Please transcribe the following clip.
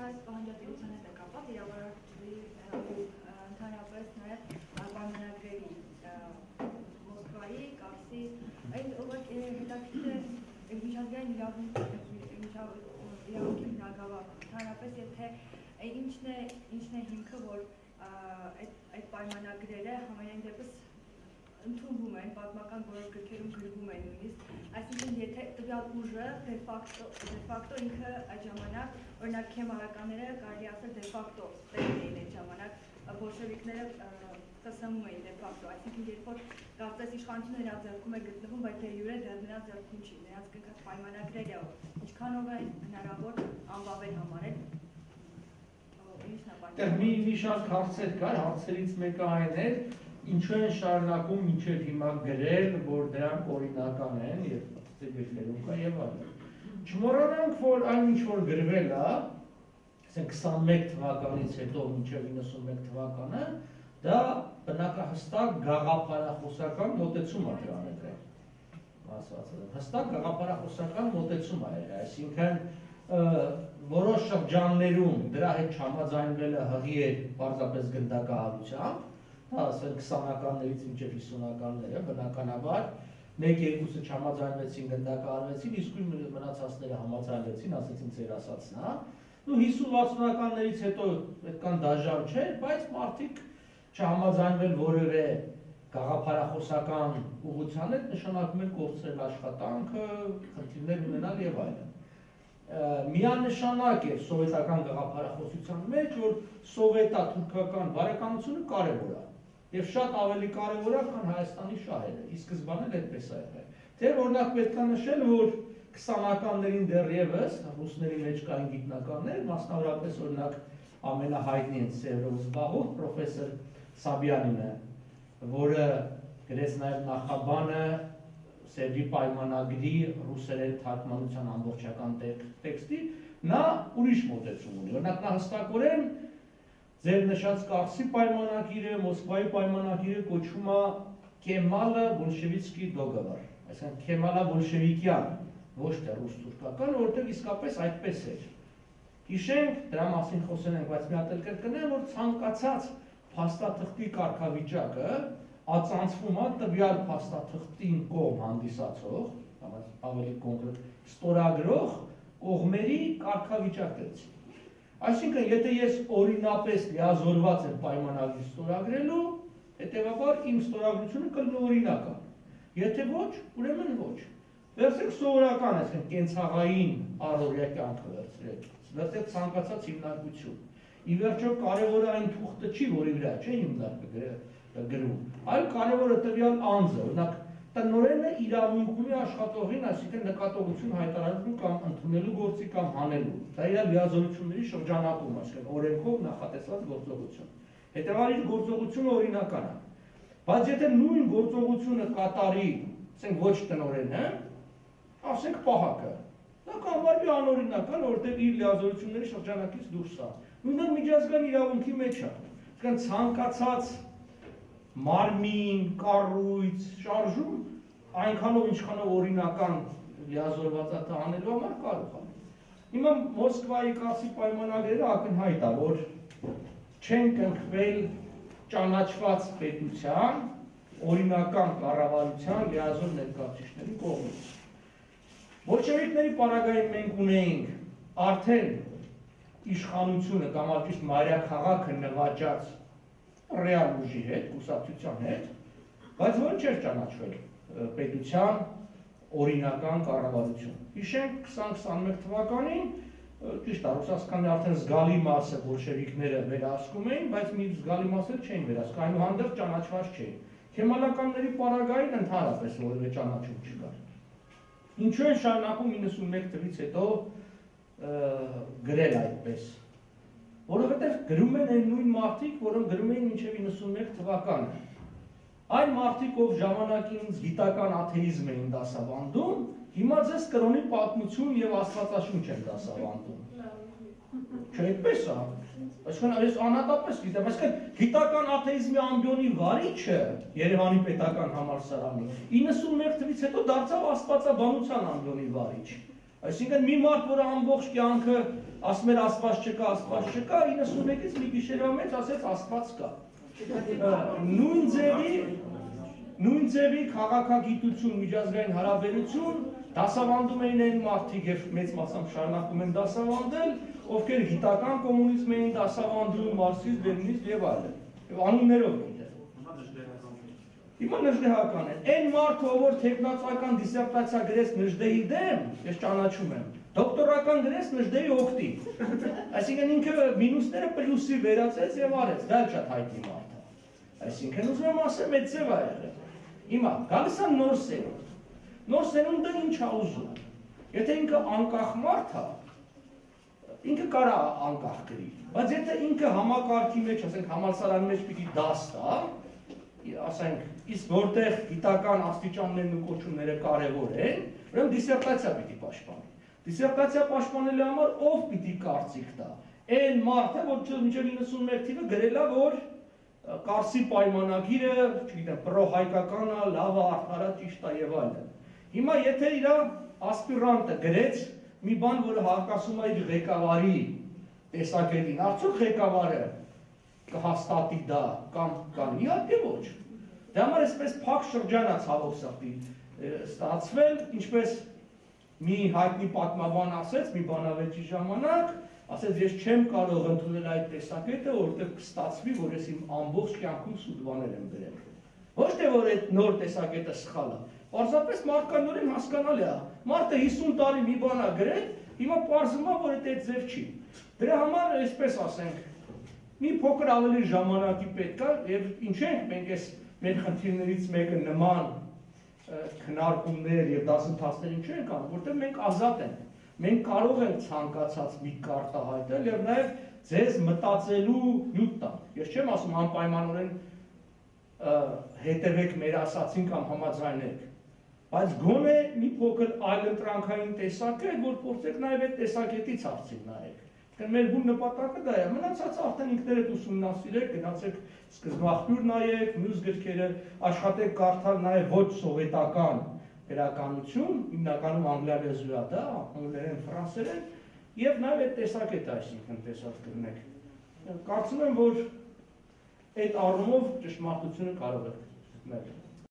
այս պահանջատիրության հետ է կապված իրավարարչների ընդհանրապես նաև պայմանագրերի Մոսկվայի, Կապսի, այդ ուղղակի հետաքրքիր է միջազգային իրավունքի բնագավառը, ընդհանրապես եթե ինչն է հիմքը, որ այդ պայմանագրերը համենայն դեպս ընդունվում են, պատմական որոշ գրքերում գրվում են նույնիսկ, այսինքն եթե տվյալ ուժը դե ֆակտո ինքը այդ ժամանակ, օրինակ քեմալականները կարելի ասել դե ֆակտո տերն էին այդ ժամանակ, բոլշևիկները ԽՍՀՄ էին դե ֆակտո, այսինքն երբ որ կարծես իշխանությունը նրանց ձեռքում է գտնվում, բայց դե յուրե դեռ նրանց ձեռքում չի, նրանց կնքած պայմանագրերը ինչքանով է հնարավոր անվավել համարել, մի շատ հարցեր կար, հարցերից մեկը այն էր, ինչու են շարունակում մինչև հիմա գրել, որ դրանք օրինական են եւ գրքերում կա եւ այլն։ Չմոռանանք, որ այն ինչ որ գրվել է, ասենք 21 թվականից հետո մինչև 91 թվականը, դա բնակահստակ գաղափարախոսական մոտեցում է դրան հետ։ Հստակ գաղափարախոսական մոտեցում է, այսինքն որոշ շրջաններում դրա հետ չհամաձայնվելը հղի է պարզապես գնդակահարությամբ, ասենք 20-ականներից մինչև 50-ականները, բնականաբար, մեկ-երկուսը չհամաձայնվեցին, գնդակահարվեցին, իսկույն մնացածները համաձայնվեցին, ասեցին ձեր ասածն է, ու 50-60-ականներից հետո այդքան դաժան չէր, բայց մարդիկ չհամաձայնվել որևէ գաղափարախոսական ուղղության հետ նշանակում է կորցրել աշխատանքը, խնդիրներ ունենալ եւ այլն։ Միանշանակ է սովետական գաղափարախոսության մեջ, որ սովետա-թուրքական բարեկամությունը կարևոր է եւ շատ ավելի կարևոր է, քան Հայաստանի շահերը։ Ի սկզբանե այդպես է եղել։ Թե օրինակ պետք է նշել, որ 20-ականներին դեռևս ռուսների մեջ կային գիտնականներ, մասնավորապես օրինակ ամենահայտնի Սևրով զբաղող պրոֆեսոր Սաբյանինը, որը գրեց նաև նախաբանը Սևրի պայմանագրի ռուսերեն թարգմանության ամբողջական տեքստի, նա ուրիշ մոտեցում ունի։ Օրինակ նա հստակորեն ձեր նշած Կարսի պայմանագիրը, Մոսկվայի պայմանագիրը կոչվում է Կեմալը բոլշևիկի դոգովար, այսինքն Կեմալը բոլշևիկյան, ոչ թե ռուս-թուրքական, որովհետև իսկապես այդպես էր։ Հիշենք, դրա մասին խոսենք, բայց մի հատ էլ կրկնեմ, որ ցանկացած փաստաթղթի կարգավիճակը ածանցվում է տվյալ փաստաթղթին կողմ հանդիսացող, ավելի կոնկրետ ստորագրող կողմերի կարգավիճակից։ Այսինքն, եթե ես օրինապես լիազորված եմ պայմանագրի ստորագրելու, հետևաբար իմ ստորագրությունը կլինի օրինական։ Եթե ոչ, ուրեմն ոչ։ Վերցրեք սովորական, այսինքն կենցաղային առօրյա կյանքը վերցրեք ցանկացած հիմնարկություն։ Ի վերջո կարևորը այն թուղթը չի, որի վրա չէ հիմնարկը գրում, այլ կարևորը տվյալ անձը, օրինակ տնօրենը իրավունք ունի աշխատողին, այսինքն նկատողություն հայտարարելու կամ ընդունելու գործի կամ հանելու։ Դա իր լիազորությունների շրջանակում, այսինքն օրենքով նախատեսված գործողություն։ Հետևաբար իր գործողությունը օրինական է։ Բայց եթե նույն գործողությունը կատարի, ասենք ոչ տնօրենը, ասենք պահակը, դա կհամարվի անօրինական, որովհետև իր լիազորությունների շրջանակից դուրս է։ Նույնն միջազգային իրավունքի մեջ է։ Այսինքն ցանկացած մարմին, կառույց, շարժում այնքանով ինչքանով օրինական լիազորվածը անելու համար կարող է։ Հիմա Մոսկվայի Կարսի պայմանագրերը ակնհայտ է, որ չեն կնքվել ճանաչված պետության, օրինական կառավարության լիազոր ներկայացուցիչների կողմից։ Բոլշևիկների պարագային մենք ունեինք արդեն իշխանությունը կամ ճիշտ մայրաքաղաքը նվաճած ռեալ ուժի հետ, կուսակցության հետ, բայց որը չէր ճանաչվել պետության օրինական կառավարություն։ Հիշենք 2021 թվականին, ճիշտ է, Ռուսաստանի արդեն զգալի մասը բոլշևիկները վերահսկում էին, բայց մի զգալի մասը չէին վերահսկում, այնուհանդերձ ճանաչված չէին։ Քեմալականների պարագային ընդհանրապես որևէ ճանաչում չկար։ Ինչու են շարունակում 91 թվականից հետո գրել այդպես, որովհետև գրում են այն նույն մարդիկ, որոնք գրում էին մինչև 91 թվականը։ Այն մարդիկ, ով ժամանակին գիտական աթեիզմ էին դասավանդում, հիմա ձեզ կրոնի պատմություն եւ աստվածաշունչ են դասավանդում։ Չէ, այդպես է։ Այսինքն ես անհատապես գիտեմ, այսինքն գիտական աթեիզմի ամբիոնի վարիչը Երևանի պետական համալսարանի 91 թվականից հետո դարձավ աստվածաբանության ամբիոնի վարիչ։ Այսինքն մի մարդ, որը ամբողջ կյանքը ասում էր Աստված չկա, 91-ից մի գիշերվա մեջ ասեց Աստված կա։ Նույն ձևի քաղաքագիտություն, միջազգային հարաբերություն դասավանդում էին այն մարդիկ եւ մեծ մասամբ շարունակում են դասավանդել, ովքեր գիտական կոմունիզմ էին դասավանդում, մարքսիզմ, լենինիզմ եւ այլն։ Եվ անուններով Հիմա Նժդեհական են։ Այն մարդը, որ տեխնացական դիսերտացիա գրեց Նժդեհի դեմ, ես ճանաչում եմ, դոկտորական գրեց Նժդեհի օգտի։ Այսինքն ինքը մինուսները պլյուսի վերածեց եւ արեց, դա շատ հայտնի մարդ է։ Այսինքն ուզում եմ ասեմ, այդ ձև ա եղել։ Հիմա գալիս է նոր սերունդ։ Նոր սերունդը ինչ ա ուզում։ Եթե ինքը անկախ մարդ է, ինքը կարա անկախ գրի։ Բայց եթե ինքը համակարգի մեջ, ասենք համալսարանի մեջ պիտի դաս տա, ասենք, իսկ որտեղ գիտական աստիճաններն ու կոչումները կարևոր են, ուրեմն դիսերտացիա պիտի պաշտպանի։ Դիսերտացիա պաշտպանելու համար ով պիտի կարծիք տա։ Այն մարդը, որ մինչև 91 թիվը գրել է, որ Կարսի պայմանագիրը, չգիտեմ, պրոհայկական է, լավ է, արդարա, ճիշտ է եւ այլն։ Հիմա եթե իր ասպիրանտը գրեց մի բան, որը հակասում է իր ղեկավարի տեսակետին, արդյոք ղեկավարը կհաստատի դա կամ իհարկե ոչ։ Դա համար այսպես փակ շրջան է ցավոք սրտի ստացվել, ինչպես մի հայտնի պատմաբան ասեց մի բանավեճի ժամանակ, ասեց ես չեմ կարող ընդունել այդ տեսակետը, որովհետև կստացվի, որ ես իմ ամբողջ կյանքում սուտ բաներ եմ գրել։ Ոչ թե որ այդ նոր տեսակետը սխալ է, պարզապես մարդկանորեն հասկանալի է։ Մարդը 50 տարի մի բան է գրել, հիմա պարզվում է, որ այդ ձև չի։ Դրա համար այսպես ասենք, մի փոքր ավելի ժամանակի պետք է, եւ ինչ ենք մենք այս մեր խնդիրներից մեկը նման քննարկումներ եւ դասընթացներ ինչ ենք անում, որտեղ մենք ազատ ենք։ Մենք կարող ենք ցանկացած մի կարգ հայտնել եւ նաեւ ձեզ մտածելու նյութ տալ։ Ես չեմ ասում անպայմանորեն հետևեք մեր ասացին կամ համաձայնեք, բայց գոնե մի փոքր այլընտրանքային տեսակետ, որ փորձեք նաեւ այդ տեսակետից հարցին նայեք։ Մեր բուն նպատակը դա է, մնացածը արդեն ինքներդ ուսումնասիրեք, գնացեք սկզբնաղբյուր նայեք, մյուս գրքերը աշխատեք կարդալ նաև ոչ սովետական գրականություն, հիմնականում անգլիալեզու է դա, անգլերեն, ֆրանսերեն, եւ նաև այդ տեսակետը այսինքն տեսած կրնեք։ Կարծում եմ, որ այդ առումով ճշմարտությունը կարող է գտնել։